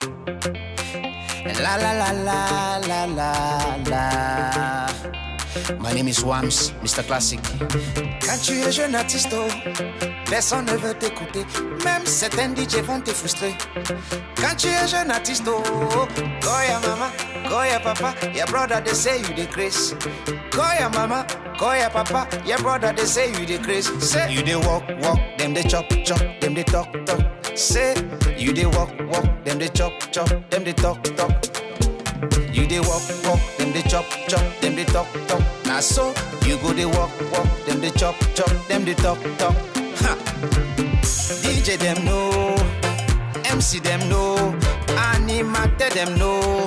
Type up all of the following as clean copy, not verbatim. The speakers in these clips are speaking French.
La la la la la la la. My name is Wams, Mr. Classic. Quand tu es jeune artiste, personne ne veut t'écouter. Même certains DJ vont te frustrer. Quand tu es jeune artiste, go ya mama, go ya papa, your brother they say you the craze. Go ya mama, go ya papa, your brother they say you the craze. Say you they walk, them they chop, them they talk. Say you they walk, them they chop, them they talk. You they walk, them they chop, them they talk. Now so you go they walk, them they chop, them they talk. Ha. DJ them know, MC them know, animateur them know,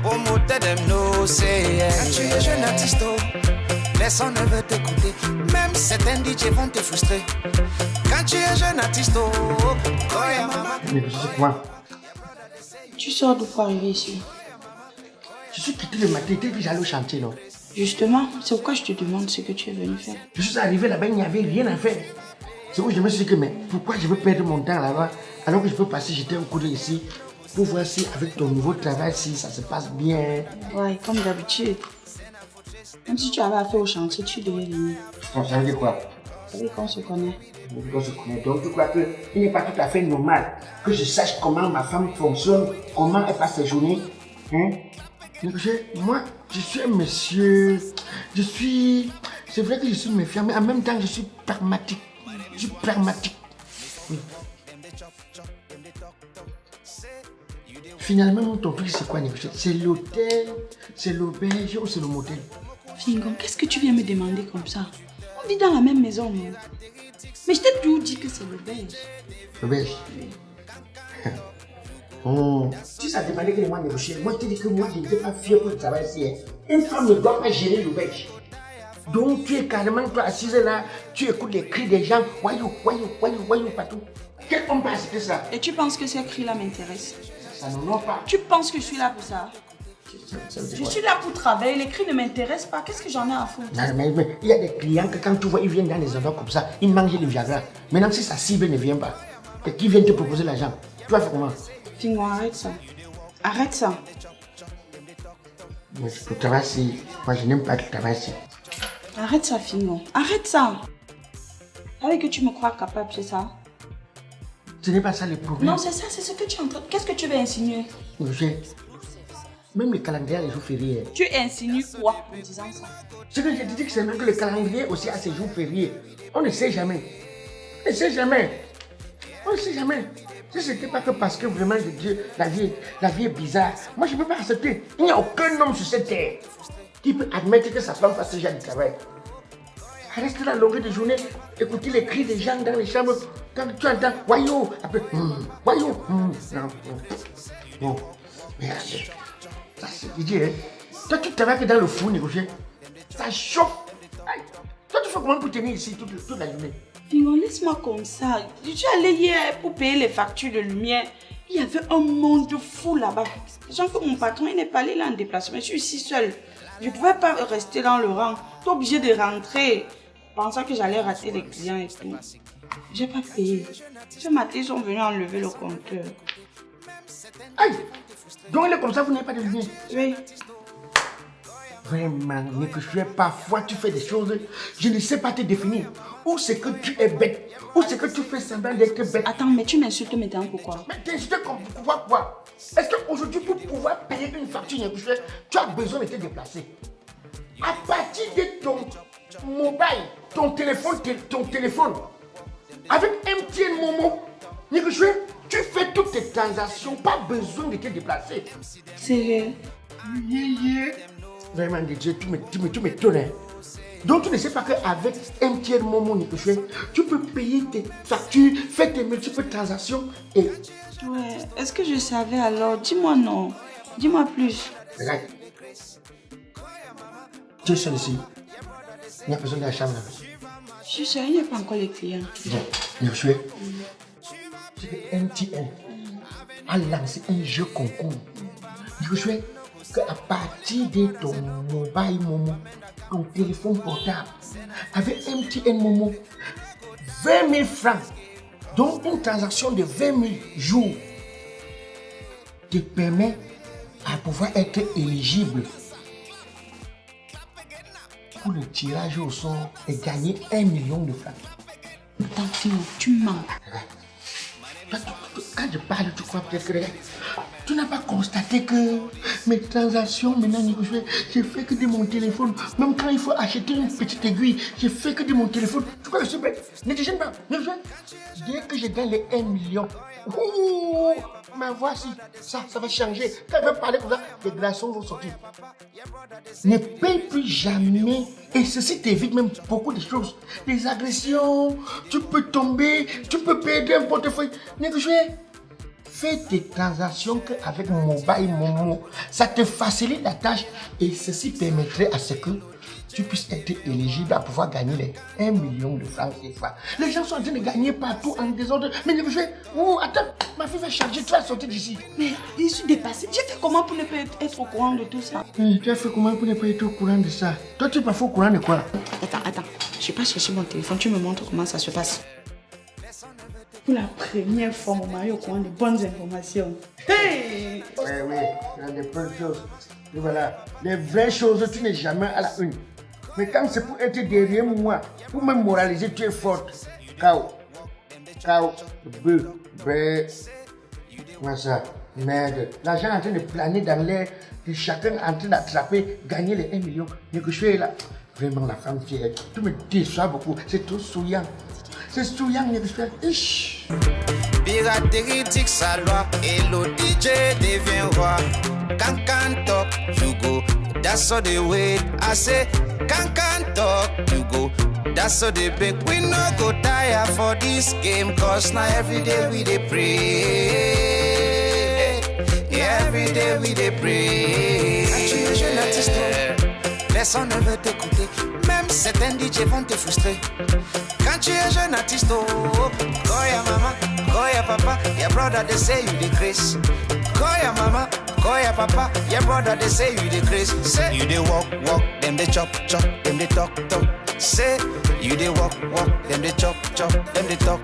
promoteur them know. Say yeah. Quand tu es jeune artiste, personne ne veut t'écouter. Même certains DJ vont te frustrer. Quand tu es jeune artiste, oh yeah maman. Mais tu sais quoi? Tu sors d'où pour arriver ici? Je suis quitté le matin, tu es déjà allé au chantier, non? Justement, c'est pourquoi je te demande ce que tu es venu faire. Je suis arrivé là-bas, il n'y avait rien à faire. C'est où je me suis dit que, mais pourquoi je veux perdre mon temps là-bas alors que je peux passer, jeter un coup d'œil ici pour voir si avec ton nouveau travail, si ça se passe bien. Ouais, comme d'habitude. Même si tu avais affaire au chantier, tu devais venir. On ça veut dire quoi? Ça veut dire qu'on se connaît. On se connaît. Donc tu crois qu'il n'est pas tout à fait normal que je sache comment ma femme fonctionne, comment elle passe ses journées, hein? Moi, je suis un monsieur, c'est vrai que je suis méfiant, mais en même temps, je suis pragmatique. Je suis pragmatique. Oui. Finalement, ton truc, c'est quoi, négocier? C'est l'hôtel, c'est l'auberge ou c'est le motel? Fingon, qu'est-ce que tu viens me demander comme ça? On vit dans la même maison, non? Mais je t'ai toujours dit que c'est l'auberge. L'auberge? Oh. Si ça demandait que les gens négocient, moi je te dis que moi je n'étais pas fier pour le travail ici. Une femme ne doit pas gérer l'auberge. Donc tu es carrément toi assise là, tu écoutes les cris des gens, voyou, partout. Quel homme passe que ça? Et tu penses que ces cris-là m'intéressent? Ça n'honore pas. Tu penses que je suis là pour ça? Je suis là pour travailler, les cris ne m'intéressent pas, qu'est-ce que j'en ai à foutre? Non, mais il y a des clients que quand tu vois, ils viennent dans des endroits comme ça, ils mangent le Viagra. Maintenant si sa cible ne vient pas, et qu'ils viennent te proposer l'argent, tu vas faire comment? Fingon, arrête ça. Arrête ça. Mais le travail, moi je n'aime pas le travail ici. Arrête ça, Fingon. Arrête ça. Avec que tu me crois capable, c'est ça? Ce n'est pas ça le problème. Non, c'est ça, c'est ce que tu es en train... Qu'est-ce que tu veux insinuer? Même le calendrier a les jours fériés. Tu insinues quoi en disant ça? Ce que je te dis, que c'est même que le calendrier aussi a ses jours fériés. On ne sait jamais. On ne sait jamais. On ne sait jamais. Si ce n'était pas que parce que vraiment, Dieu, la vie est bizarre, moi je ne peux pas accepter. Il n'y a aucun homme sur cette terre qui peut admettre que sa femme fasse ce genre de travail. Reste là à longueur de journée, écouter les cris des gens dans les chambres. Quand tu entends, voyou, après, voyou, non, mais ça c'est Didier, hein. Toi tu travailles que dans le four négocier. Ça chauffe. Aïe. Toi tu fais comment pour tenir ici toute la journée? Fingon, laisse-moi comme ça. Je suis allée hier pour payer les factures de lumière. Il y avait un monde fou là-bas. Sachant que mon patron il n'est pas allé là en déplacement. Je suis ici seule. Je ne pouvais pas rester dans le rang. Je suis obligée de rentrer. Pensant que j'allais rater les clients et tout. J'ai pas payé. Ce matin, ils sont venus enlever le compteur. Aïe! Donc il est comme ça, vous n'avez pas de lumière? Oui. Vraiment, Nikuchoué, parfois tu fais des choses, je ne sais pas te définir. Ou c'est que tu es bête, ou c'est que tu fais semblant d'être bête. Attends, mais tu m'insultes maintenant pourquoi? Mais t'insultes pour pouvoir quoi? Est-ce qu'aujourd'hui, pour pouvoir payer une facture, Nikuchoué, tu as besoin de te déplacer? À partir de ton mobile, ton téléphone, avec MTN Momo, Nikuchoué, tu fais toutes tes transactions, pas besoin de te déplacer. Sérieux? Vraiment, Dieu, tu m'étonnes. Donc tu ne sais pas qu'avec MTN Momo, tu peux payer tes factures, faire tes multiples transactions et... Ouais, est-ce que je savais alors? Dis-moi non. Dis-moi plus. Regarde. Tu es seul ici. Il n'y a personne dans la chambre là. Je suis seule, il n'y a pas encore les clients. Bien, c'est que MTN a lancé un jeu concours. Qu'à partir de ton mobile Momo, ton téléphone portable, avec MTN Momo, 20 000 francs, donc une transaction de 20 000 jours. te permet à pouvoir être éligible pour le tirage au sort et gagner 1 million de francs. Tantino, tu mens. Quand je parle, tu crois peut-être que tu n'as pas constaté que mes transactions, maintenant, j'ai fait que de mon téléphone. Même quand il faut acheter une petite aiguille, j'ai fait que de mon téléphone. Tu crois que c'est bête? Ne te gêne pas. Dès que je gagne les 1 million, mais voici, ça va changer. Quand je vais parler comme ça, les glaçons vont sortir. Ne paye plus jamais. Et ceci t'évite même beaucoup de choses. Des agressions, tu peux tomber, tu peux perdre un portefeuille. Négocier. Fais tes transactions avec Mobile Momo. Ça te facilite la tâche et ceci permettrait à ce que tu puisses être éligible à pouvoir gagner les 1 million de francs CFA. Les gens sont en train de gagner partout en désordre. Mais négocier, attends, ma fille va charger, tu vas sortir d'ici. Mais je suis dépassée. J'ai fait comment pour ne pas être au courant de tout ça? Tu as fait comment pour ne pas être au courant de ça? Toi, tu es pas au courant de quoi? Attends. Je vais pas chercher mon téléphone. Tu me montres comment ça se passe. Pour la première fois, mon mari est au courant de bonnes informations. Hey! Oui, il y a des bonnes choses. Et voilà, les vraies choses, tu n'es jamais à la une. Mais quand c'est pour être derrière moi, pour me moraliser, tu es forte. Kao, comment ça? Merde. L'argent est en train de planer dans l'air, et chacun est en train d'attraper, gagner les 1 million. Négocier là. Vraiment, la femme fière, tu me déçois beaucoup. C'est trop souillant. C'est souillant, négocier. Piraterie dit sa loi et le DJ devient roi. Can talk, you go. That's how they wait. I say, can talk, you go. That's how they beg. We no go tire for this game, cause now every day we dey pray. Yeah, every day we dey pray. Quand tu es jeune artiste, personne ne veut t'écouter. Même certains DJ vont te frustrer. Quand tu es jeune artiste, call your mama, call your papa, your brother they say you the grace. Call your mama, call your papa, your brother they say you the grace. Say you they walk, them they chop, them they talk. Say you they walk, them they chop, them they talk.